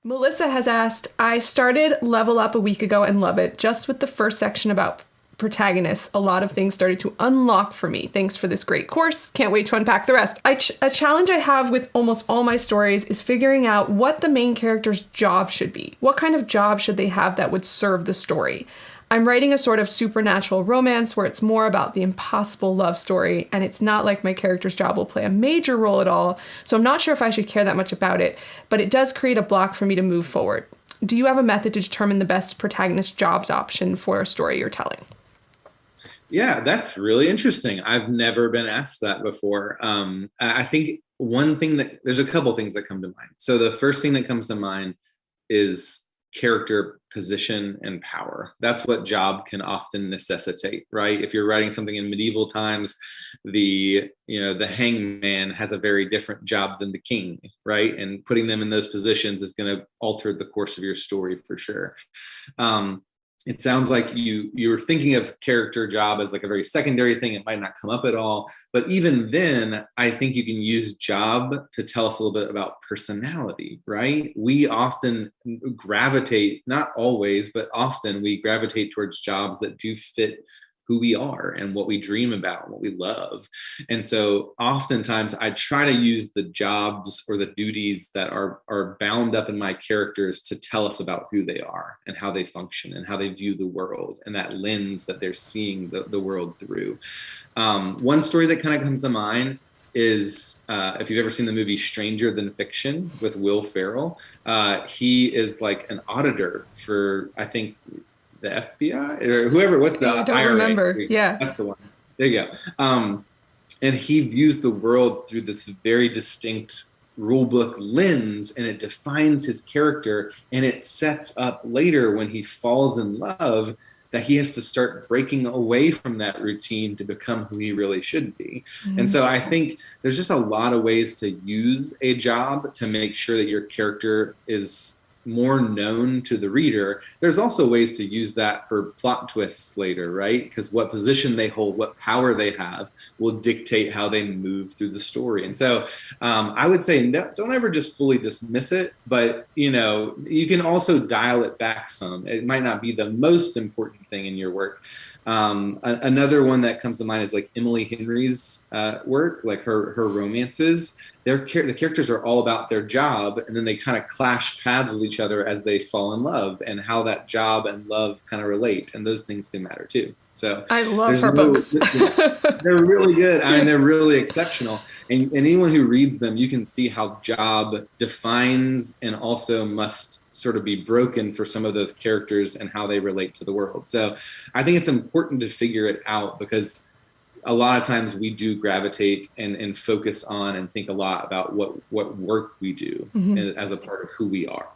Melissa has asked, I started Level Up a week ago and love it. Just with the first section about protagonists, a lot of things started to unlock for me. Thanks for this great course. Can't wait to unpack the rest. A challenge I have with almost all my stories is figuring out what the main character's job should be. What kind of job should they have that would serve the story? I'm writing a sort of supernatural romance where it's more about the impossible love story, and it's not like my character's job will play a major role at all, so I'm not sure if I should care that much about it, but it does create a block for me to move forward. Do you have a method to determine the best protagonist jobs option for a story you're telling? Yeah, that's really interesting. I've never been asked that before. I think there's a couple things that come to mind. So the first thing that comes to mind is character position and power. That's what job can often necessitate, right? If you're writing something in medieval times, the hangman has a very different job than the king, right? And putting them in those positions is going to alter the course of your story for sure. It sounds like you're thinking of character job as like a very secondary thing. It might not come up at all. But even then, I think you can use job to tell us a little bit about personality, right? We often gravitate, not always, but often we gravitate towards jobs that do fit who we are and what we dream about, what we love. And so oftentimes I try to use the jobs or the duties that are bound up in my characters to tell us about who they are and how they function and how they view the world and that lens that they're seeing the world through. One story that kind of comes to mind is if you've ever seen the movie Stranger Than Fiction with Will Ferrell, he is like an auditor for, I think, the FBI or whoever, what's the I don't IRA? remember. Yeah. That's the one. There you go. And he views the world through this very distinct rule book lens, and it defines his character, and it sets up later when he falls in love that he has to start breaking away from that routine to become who he really should be. Mm-hmm. And so I think there's just a lot of ways to use a job to make sure that your character is more known to the reader. There's also ways to use that for plot twists later, right? Because what position they hold, what power they have will dictate how they move through the story. And so I would say don't ever just fully dismiss it, but you can also dial it back some. It might not be the most important thing in your work. Another one that comes to mind is like Emily Henry's work, like her romances. The characters are all about their job, and then they kind of clash paths with each other as they fall in love, and how that job and love kind of relate, and those things can matter too. So I love her books. They're really good. I mean, they're really exceptional, and anyone who reads them, you can see how job defines and also must sort of be broken for some of those characters and how they relate to the world. So I think it's important to figure it out, because a lot of times we do gravitate and focus on and think a lot about what work we do as a part of who we are.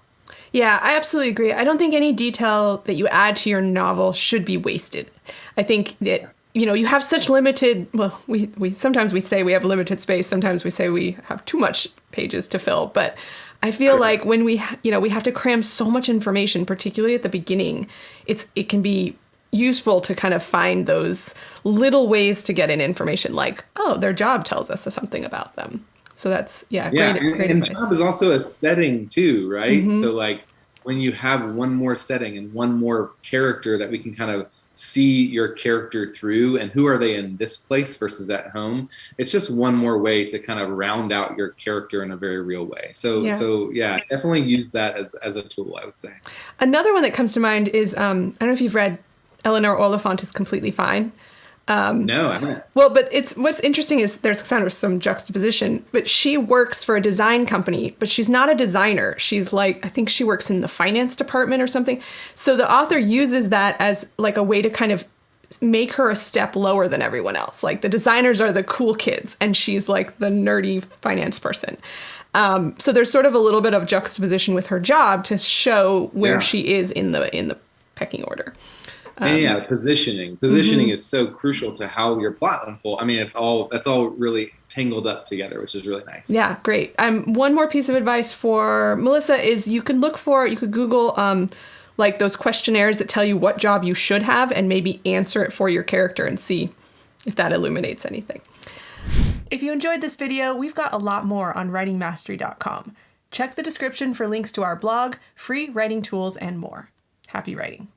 Yeah, I absolutely agree. I don't think any detail that you add to your novel should be wasted. I think that, you have such limited, well, we sometimes we say we have limited space. Sometimes we say we have too much pages to fill. But I feel like when we have to cram so much information, particularly at the beginning, it can be useful to kind of find those little ways to get in information, like, oh, their job tells us something about them. So that's, great advice. Job is also a setting too, right? Mm-hmm. So like when you have one more setting and one more character that we can kind of see your character through, and who are they in this place versus at home, it's just one more way to kind of round out your character in a very real way. So definitely use that as a tool, I would say. Another one that comes to mind is, I don't know if you've read Eleanor Oliphant is Completely Fine. No, I haven't. Well, but what's interesting is there's kind of some juxtaposition, but she works for a design company, but she's not a designer. She's like, I think she works in the finance department or something. So the author uses that as like a way to kind of make her a step lower than everyone else. Like the designers are the cool kids, and she's like the nerdy finance person. So there's sort of a little bit of juxtaposition with her job to show where she is in the pecking order. Positioning is so crucial to how your plot unfolds. I mean, that's all really tangled up together, which is really nice. Yeah, great. One more piece of advice for Melissa is you could Google like those questionnaires that tell you what job you should have, and maybe answer it for your character and see if that illuminates anything. If you enjoyed this video, we've got a lot more on writingmastery.com. Check the description for links to our blog, free writing tools, and more. Happy writing.